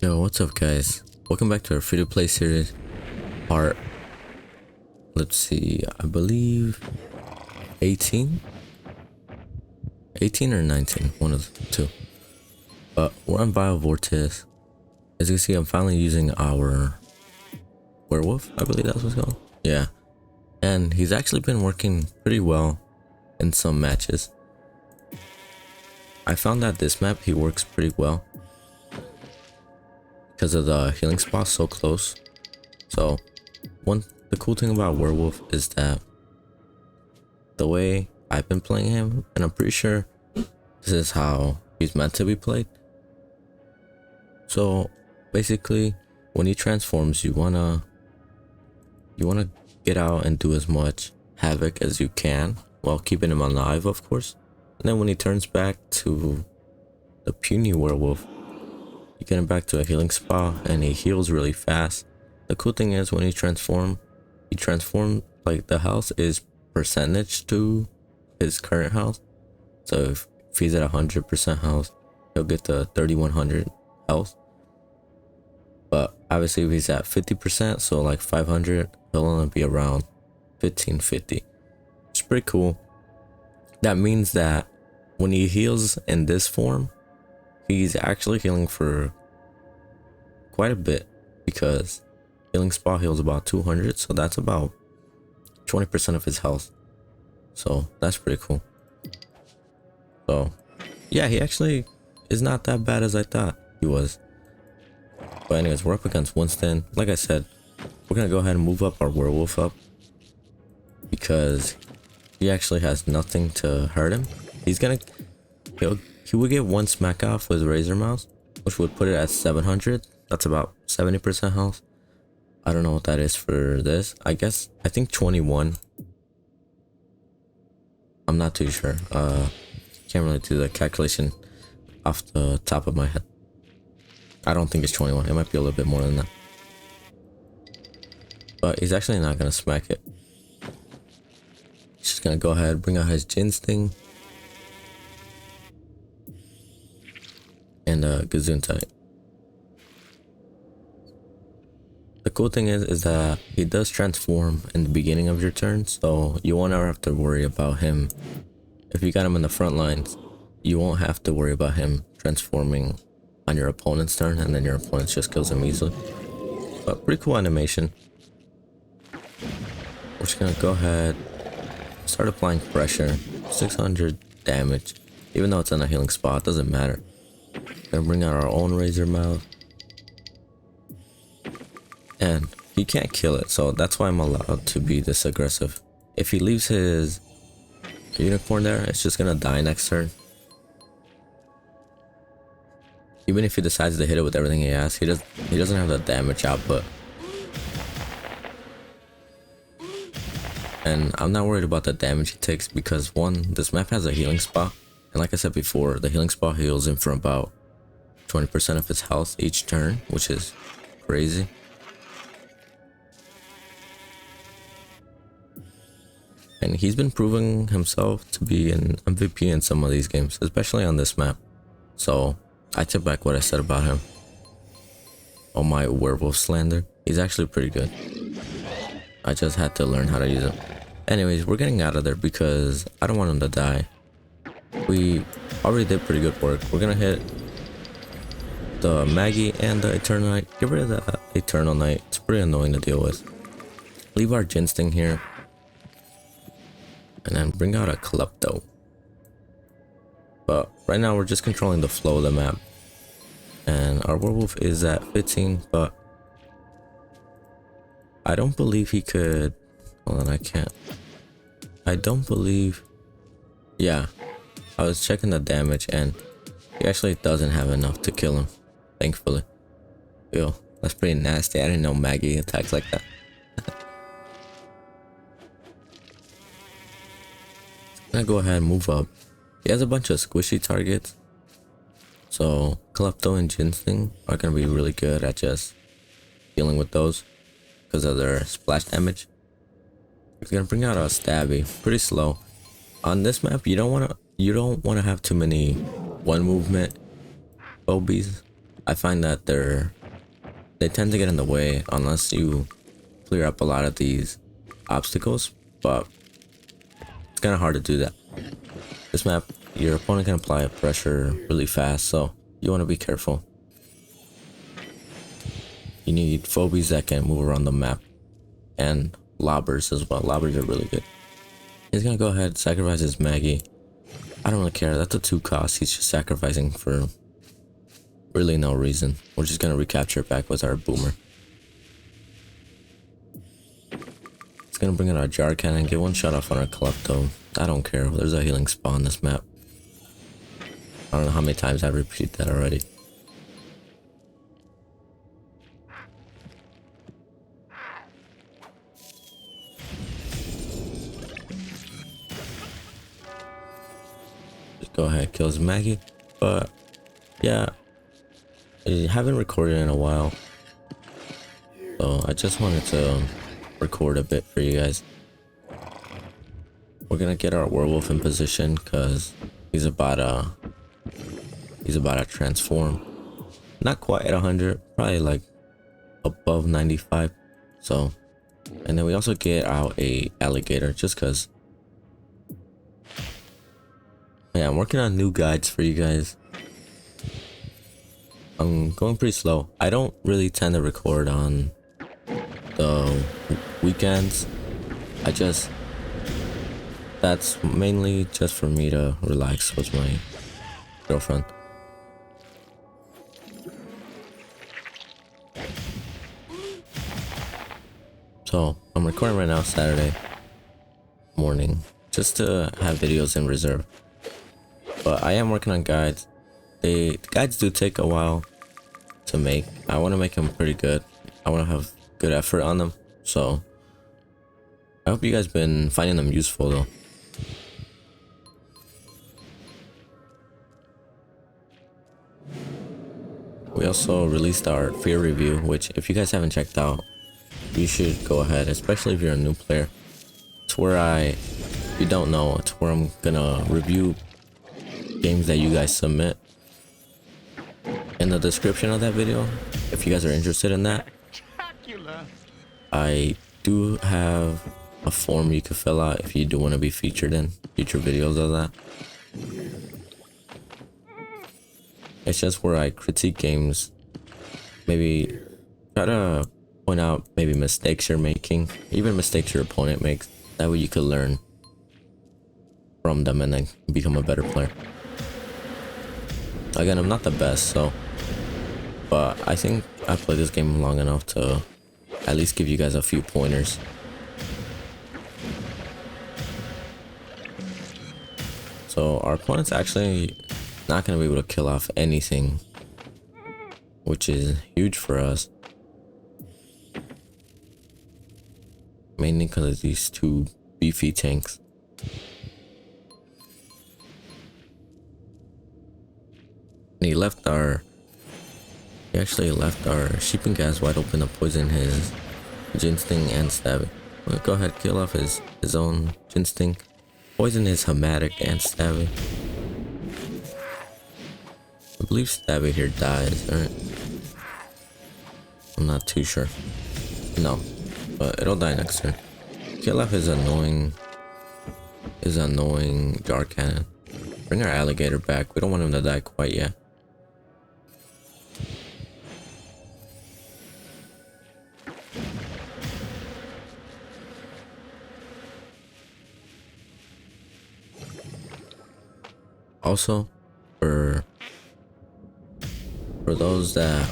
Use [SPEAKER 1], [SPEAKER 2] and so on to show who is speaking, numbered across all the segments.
[SPEAKER 1] Yo, what's up guys? Welcome back to our free to play series part, let's see, I believe 18 or 19, one of the two. But we're on Vortex. As you can see, I'm finally using our werewolf, I believe that's what's called. Yeah, and he's actually been working pretty well in some matches. I found that this map he works pretty well because of the healing spot so close. So the cool thing about werewolf is that the way I've been playing him, and I'm pretty sure this is how he's meant to be played. So basically when he transforms, you wanna get out and do as much havoc as you can while keeping him alive, of course. And then when he turns back to the puny werewolf, you get him back to a healing spot and he heals really fast. The cool thing is when he transforms like the health is percentage to his current health. So if he's at 100% health, he'll get to 3100 health. But obviously if he's at 50%, so like 500, he'll only be around 1550. It's pretty cool. That means that when he heals in this form, he's actually healing for quite a bit, because healing spot heals about 200, so that's about 20% of his health. So that's pretty cool. So yeah, he actually is not that bad as I thought he was. But anyways, we're up against Winston. Like I said, we're gonna go ahead and move up our werewolf up because he actually has nothing to hurt him. He would get one smack off with Razor Mouse, which would put it at 700. That's about 70% health. I don't know what that is for this. I think 21. I'm not too sure. Can't really do the calculation off the top of my head. I don't think it's 21. It might be a little bit more than that. But he's actually not gonna smack it. He's just gonna go ahead, bring out his Jin Sting and Gesundheit. The cool thing is that he does transform in the beginning of your turn, so you won't ever have to worry about him. If you got him in the front lines, you won't have to worry about him transforming on your opponent's turn, and then your opponent just kills him easily. But pretty cool animation. We're just gonna go ahead, start applying pressure. 600 damage, even though it's in a healing spot, doesn't matter. Gonna bring out our own Razor Mouth, and he can't kill it, so that's why I'm allowed to be this aggressive. If he leaves his unicorn there, it's just gonna die next turn. Even if he decides to hit it with everything he has, he doesn't have the damage output. And I'm not worried about the damage he takes because one, this map has a healing spot, and like I said before, the healing spot heals him for about 20% of his health each turn, which is crazy. And he's been proving himself to be an MVP in some of these games, especially on this map. So I took back what I said about him. Oh, my werewolf slander. He's actually pretty good. I just had to learn how to use him. Anyways, we're getting out of there because I don't want him to die. We already did pretty good work. We're gonna hit the Maggie and the Eternal Knight. Get rid of the Eternal Knight. It's pretty annoying to deal with. Leave our Jin Sting here. And then bring out a Klepto. But right now we're just controlling the flow of the map. And our werewolf is at 15, but I don't believe he could. Hold on, I can't. I don't believe. Yeah, I was checking the damage and he actually doesn't have enough to kill him, thankfully. Yo, that's pretty nasty. I didn't know Maggie attacks like that. I'm gonna go ahead and move up. He has a bunch of squishy targets, so Klepto and Jin Sting are gonna be really good at just dealing with those because of their splash damage. He's gonna bring out a Stabby, pretty slow. On this map, you don't wanna have too many one movement Phobies, I find that they tend to get in the way unless you clear up a lot of these obstacles, but it's kind of hard to do that. This map, your opponent can apply pressure really fast, so you want to be careful. You need phobies that can move around the map, and lobbers as well. Lobbers are really good. He's gonna go ahead, sacrifice his Maggie. I don't really care, that's a 2 cost. He's just sacrificing for really no reason. We're just gonna recapture it back with our boomer. It's gonna bring in our jar cannon, get 1 shot off on our Klepto. I don't care, there's a healing spa on this map. I don't know how many times I've repeated that already. Just go ahead, kill his Maggie. But yeah, I haven't recorded in a while, so I just wanted to record a bit for you guys. We're gonna get our werewolf in position because he's about to transform. Not quite at 100, probably like above 95. So, and then we also get out a alligator just because. Yeah, I'm working on new guides for you guys. I'm going pretty slow. I don't really tend to record on the weekends. That's mainly just for me to relax with my girlfriend. So I'm recording right now, Saturday morning, just to have videos in reserve. But I am working on guides. The guides do take a while to make. I want to make them pretty good. I want to have good effort on them. So I hope you guys been finding them useful though. We also released our fear review, which if you guys haven't checked out, you should go ahead, especially if you're a new player. It's where if you don't know, it's where I'm gonna review games that you guys submit. In the description of that video, if you guys are interested in that, I do have a form you can fill out if you do want to be featured in future videos of that. It's just where I critique games, maybe try to point out maybe mistakes you're making, even mistakes your opponent makes. That way you could learn from them and then become a better player. Again, I'm not the best, but I think I played this game long enough to at least give you guys a few pointers. So our opponent's actually not going to be able to kill off anything, which is huge for us. Mainly because of these 2 beefy tanks. And he actually left our sheep and gas wide open to poison his ginseng and stabby. We'll go ahead, kill off his own ginseng, poison his hematic and stabby. I believe stabby here dies, right? I'm not too sure. No, but it'll die next turn. Kill off his annoying jar cannon. Bring our alligator back. We don't want him to die quite yet. Also, for those that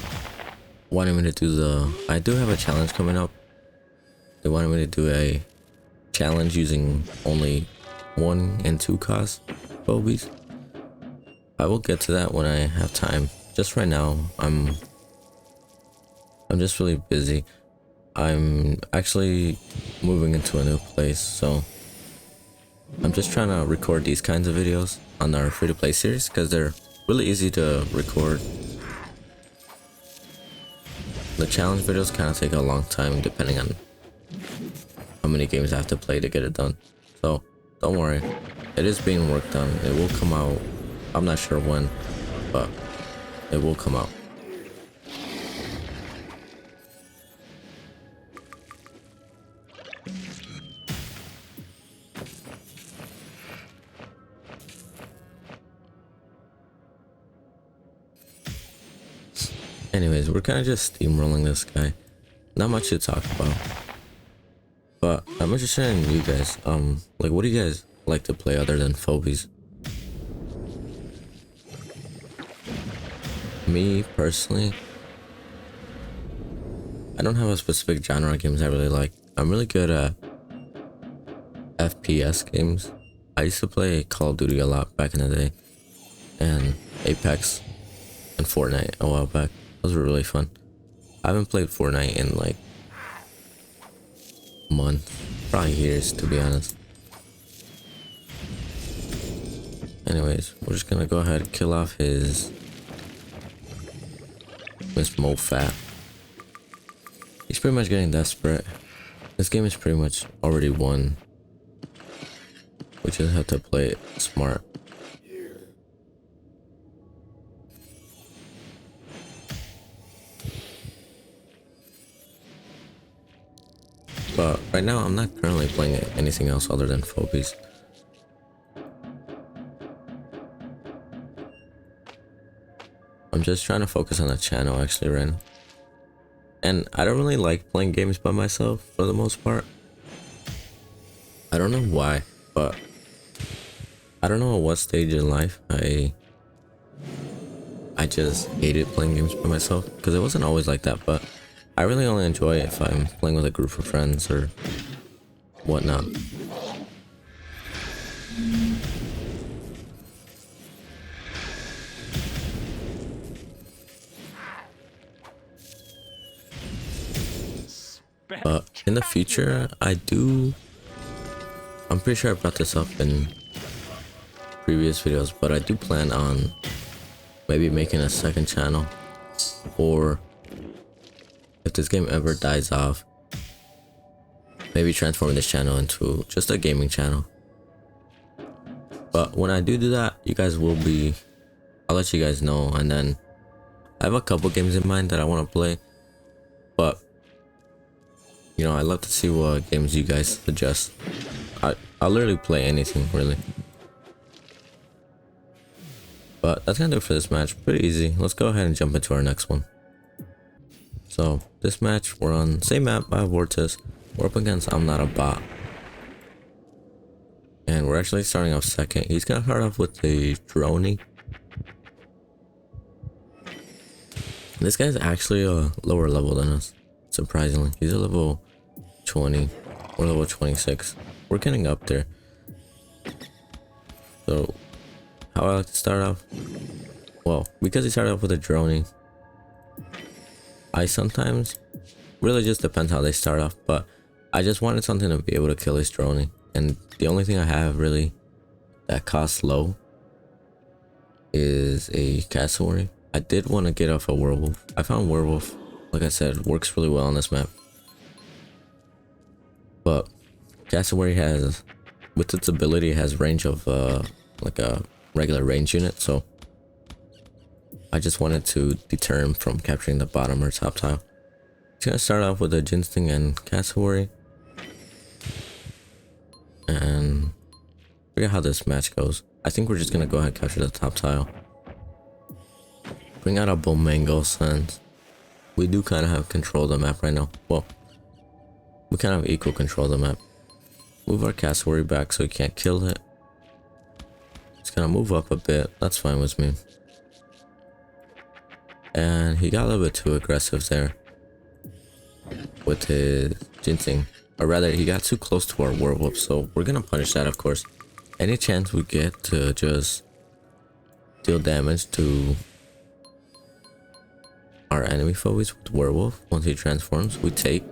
[SPEAKER 1] wanted me to do I do have a challenge coming up. They wanted me to do a challenge using only 1 and 2 cost phobies. I will get to that when I have time. Just right now, I'm just really busy. I'm actually moving into a new place, so I'm just trying to record these kinds of videos on our free-to-play series because they're really easy to record. The challenge videos kind of take a long time depending on how many games I have to play to get it done. So don't worry, it is being worked on. It will come out. I'm not sure when, but it will come out. Anyways, we're kind of just steamrolling this guy. Not much to talk about. But I'm interested in you guys. Like, what do you guys like to play other than Phobies? Me, personally, I don't have a specific genre of games I really like. I'm really good at FPS games. I used to play Call of Duty a lot back in the day. And Apex and Fortnite a while back. Those were really fun. I haven't played Fortnite in like months, probably years, to be honest. Anyways, we're just gonna go ahead and kill off his Miss Mofat. He's pretty much getting desperate. This game is pretty much already won. We just have to play it smart. But right now, I'm not currently playing anything else other than Phobies. I'm just trying to focus on the channel actually right now. And I don't really like playing games by myself for the most part. I don't know why, but I don't know at what stage in life I just hated playing games by myself, because it wasn't always like that, but I really only enjoy it if I'm playing with a group of friends or whatnot. But in the future, I'm pretty sure I brought this up in previous videos, but I do plan on maybe making a second channel, or if this game ever dies off, maybe transforming this channel into just a gaming channel. But when I do that, you guys will be, I'll let you guys know. And then I have a couple games in mind that I want to play, but you know, I'd love to see what games you guys suggest. I'll literally play anything, really. But that's gonna do it for this match. Pretty easy. Let's go ahead and jump into our next one. So this match, we're on same map by Vortis. We're up against I'm Not a Bot, and we're actually starting off second. He's gonna start off with the droney. This guy's actually a lower level than us, surprisingly. He's a level 20 or level 26. We're getting up there. So how I like to start off, well, because he started off with a droney, I sometimes, really just depends how they start off, but I just wanted something to be able to kill his droney, and the only thing I have really that costs low is a cassowary. I did want to get off a werewolf. I found werewolf, like I said, works really well on this map, but cassowary has, with its ability, it has range of like a regular range unit, so I just wanted to deter him from capturing the bottom or top tile. He's gonna start off with a ginseng and cassowary, and forget how this match goes. I think we're just gonna go ahead and capture the top tile. Bring out a Bomango, since we do kind of have control of the map right now. Well, we kind of have equal control of the map. Move our cassowary back so he can't kill it. It's gonna move up a bit. That's fine with me. And he got a little bit too aggressive there with his ginseng, or rather he got too close to our werewolf, so we're gonna punish that, of course. Any chance we get to just deal damage to our enemy Phobies with werewolf once he transforms, we take,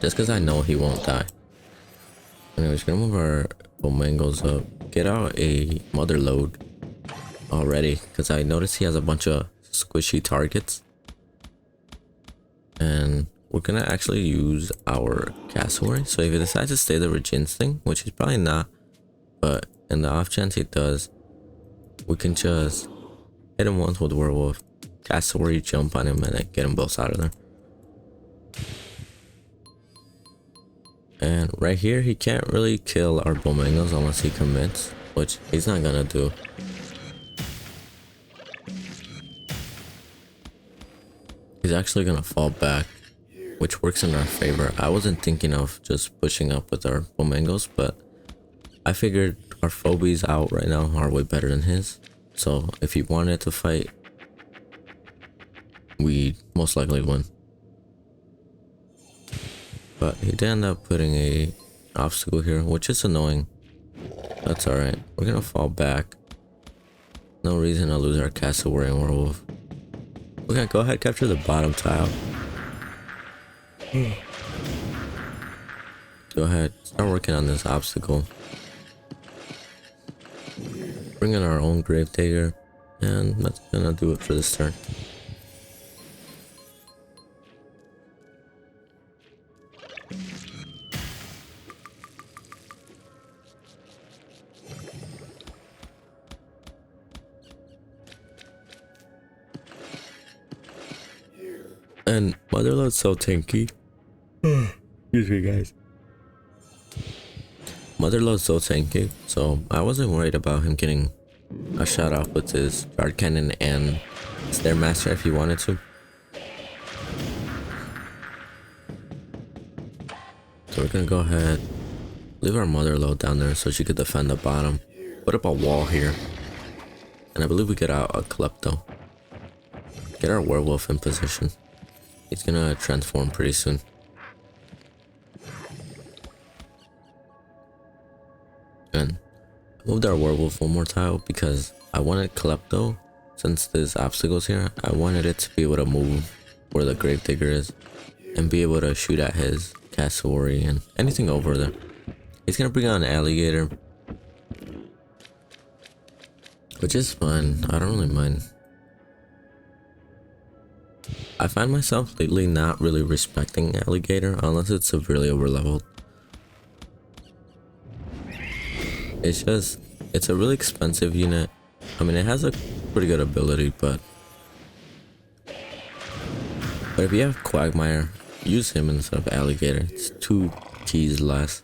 [SPEAKER 1] just because I know he won't die. Anyways, gonna move our Bomangos up, get out a mother load already, because I noticed he has a bunch of squishy targets, and we're gonna actually use our cassowary. So if he decides to stay there with ginseng, which he's probably not, but in the off chance he does, we can just hit him once with werewolf, cassowary, jump on him, and then get them both out of there. And right here, he can't really kill our Bomangos unless he commits, which he's not gonna do. He's actually gonna fall back, which works in our favor. I wasn't thinking of just pushing up with our Bomangos, but I figured our Phobies out right now are way better than his. So if he wanted to fight, we most likely win. But he did end up putting a obstacle here, which is annoying. That's alright. We're gonna fall back. No reason to lose our cassowary and werewolf. We're gonna go ahead and capture the bottom tile. Go ahead, start working on this obstacle. Bring in our own Gravedigger, and that's gonna do it for this turn. And Motherlode's so tanky. Excuse me, guys. Motherlode's so tanky, so I wasn't worried about him getting a shot off with his Dart Cannon and Stairmaster if he wanted to. So we're gonna go ahead, leave our Motherlode down there so she could defend the bottom. Put up a wall here. And I believe we get out a Klepto. Get our werewolf in position. He's gonna transform pretty soon. And I moved our werewolf one more tile because I wanted Klepto, since there's obstacles here, I wanted it to be able to move where the Gravedigger is and be able to shoot at his cassowary and anything over there. He's gonna bring out an alligator, which is fine. I don't really mind. I find myself lately not really respecting alligator unless it's severely overleveled. It's a really expensive unit. I mean, it has a pretty good ability, but if you have Quagmire, use him instead of alligator. It's 2 keys less,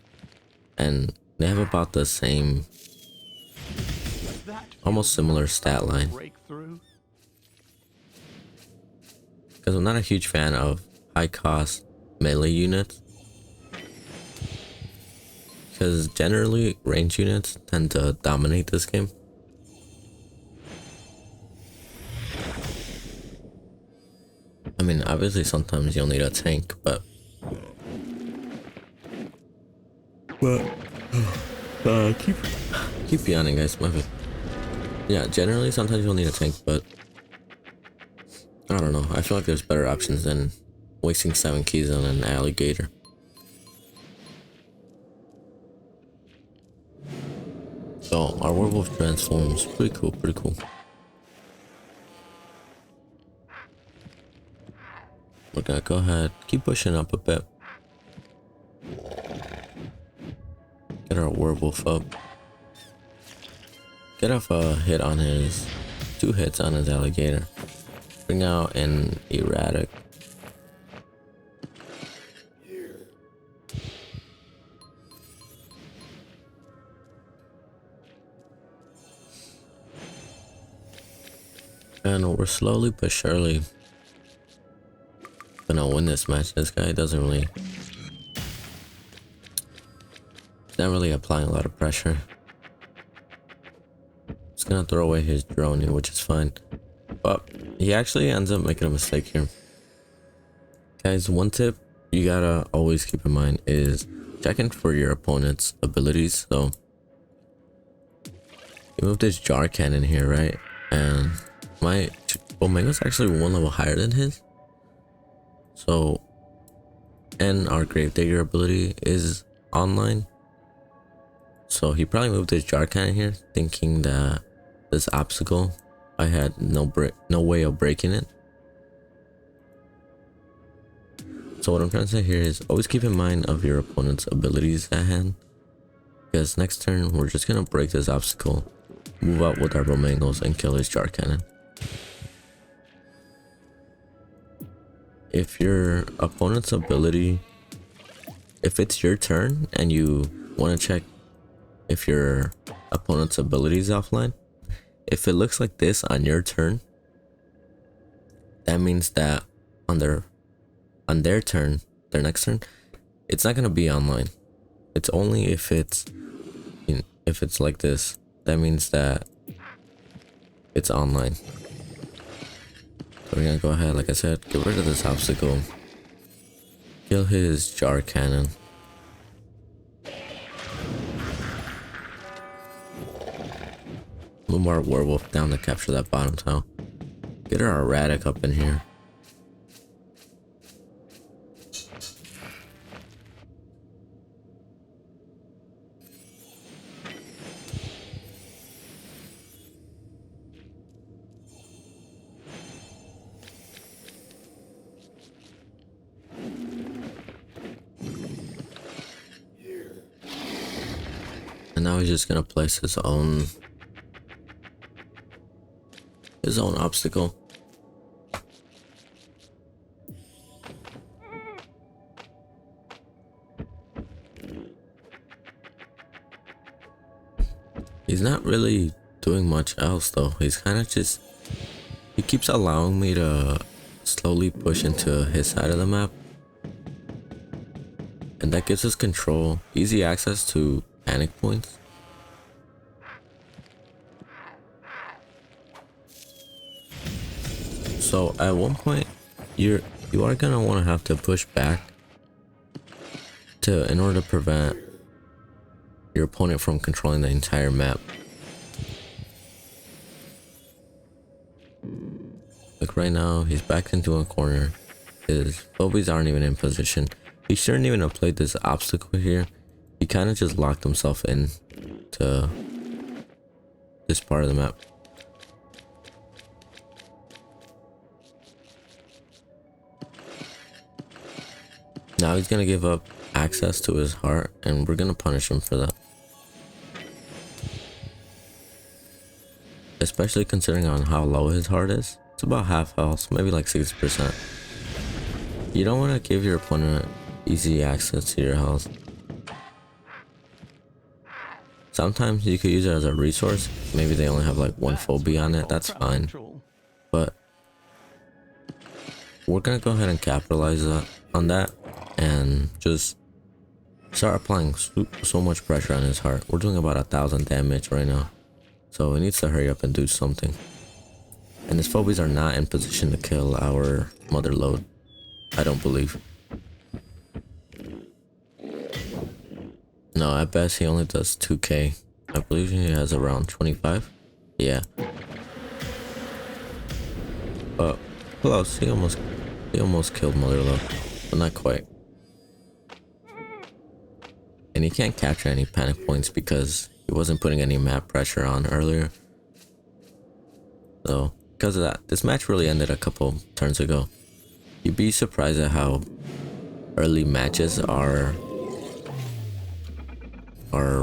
[SPEAKER 1] and they have about the same, almost similar stat line. Because I'm not a huge fan of high cost melee units, because generally range units tend to dominate this game. I mean, obviously sometimes you'll need a tank, but keep yawning, guys. My bad. Yeah, generally sometimes you'll need a tank, but I don't know. I feel like there's better options than wasting 7 keys on an alligator. So our werewolf transforms. Pretty cool, pretty cool. We're gonna go ahead, keep pushing up a bit. Get our werewolf up. Get off a hit on his, 2 hits on his alligator. Bring out an erratic. And we're slowly but surely gonna win this match. This guy doesn't really, he's not really applying a lot of pressure. He's gonna throw away his drone here, which is fine. But he actually ends up making a mistake here. Guys, one tip you gotta always keep in mind is checking for your opponent's abilities. So he moved his jar cannon here, right? And my Omega's actually 1 level higher than his. So, and our Gravedigger ability is online. So he probably moved his jar cannon here, thinking that this obstacle, I had no way of breaking it. So what I'm trying to say here is always keep in mind of your opponent's abilities at hand, because next turn we're just gonna break this obstacle, move out with our Romangos and kill his jar cannon. If your opponent's ability, if it's your turn and you want to check if your opponent's ability is offline, if it looks like this on your turn, that means that on their turn, their next turn, it's not gonna be online. It's only if it's like this. That means that it's online. So we're gonna go ahead, like I said, get rid of this obstacle. Kill his jar cannon. Move our werewolf down to capture that bottom tile. Get our erratic up in here. And now he's just gonna place his own obstacle. He's not really doing much else though. He's kind of just, he keeps allowing me to slowly push into his side of the map, and that gives us control, easy access to panic points. So at one point you are gonna want to have to push back in order to prevent your opponent from controlling the entire map. Like right now, he's backed into a corner. His phobies aren't even in position. He shouldn't even have played this obstacle here. He kind of just locked himself in to this part of the map. Now he's gonna give up access to his heart, and we're gonna punish him for that. Especially considering on how low his heart is. It's about half health, maybe like 60%. You don't want to give your opponent easy access to your health. Sometimes you could use it as a resource. Maybe they only have like one phobia on it, that's fine. But we're gonna go ahead and capitalize on that and just start applying so much pressure on his heart. We're doing about 1,000 damage right now, so he needs to hurry up and do something. And his phobies are not in position to kill our mother load, I don't believe. No, at best he only does 2k. I believe he has around 25. Yeah. But close. He almost killed mother load, but not quite. And he can't capture any panic points because he wasn't putting any map pressure on earlier. So because of that, this match really ended a couple turns ago. You'd be surprised at how early matches are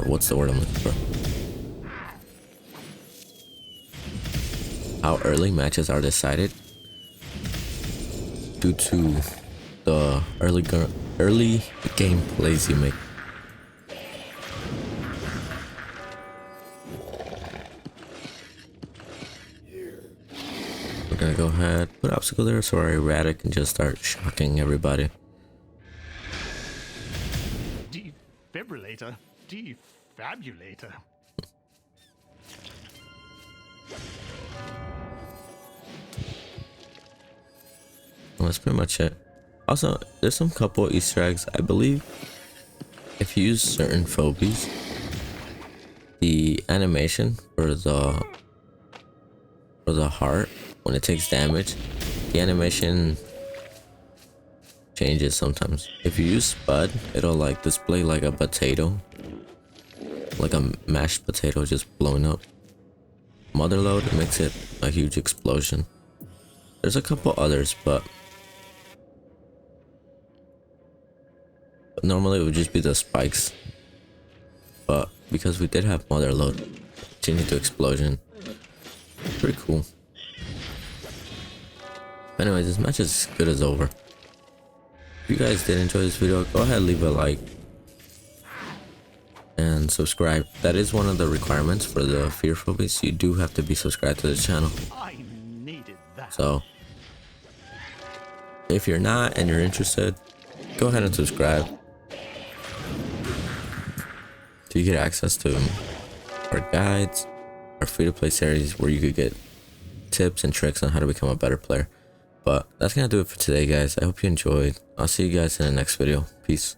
[SPEAKER 1] what's the word I'm looking for? How early matches are decided due to the early game plays you make. We're gonna go ahead, put obstacle there so our erratic can just start shocking everybody.
[SPEAKER 2] Defibrillator, defabulator.
[SPEAKER 1] Well, that's pretty much it. Also, there's some couple Easter eggs. I believe if you use certain phobies, the animation for the heart, when it takes damage, the animation changes sometimes. If you use Spud, it'll like display like a potato, like a mashed potato just blowing up. Motherload, it makes it a huge explosion. There's a couple others, but normally it would just be the spikes. But because we did have Motherload, it changed it to explosion. Pretty cool. But anyways, this match is as good as over. If you guys did enjoy this video, go ahead and leave a like and subscribe. That is one of the requirements for the Fear Phobies. You do have to be subscribed to the channel.
[SPEAKER 2] I needed that.
[SPEAKER 1] So If you're not and you're interested, go ahead and subscribe so you get access to our guides, our free-to-play series where you could get tips and tricks on how to become a better player. But that's gonna do it for today, guys. I hope you enjoyed. I'll see you guys in the next video. Peace.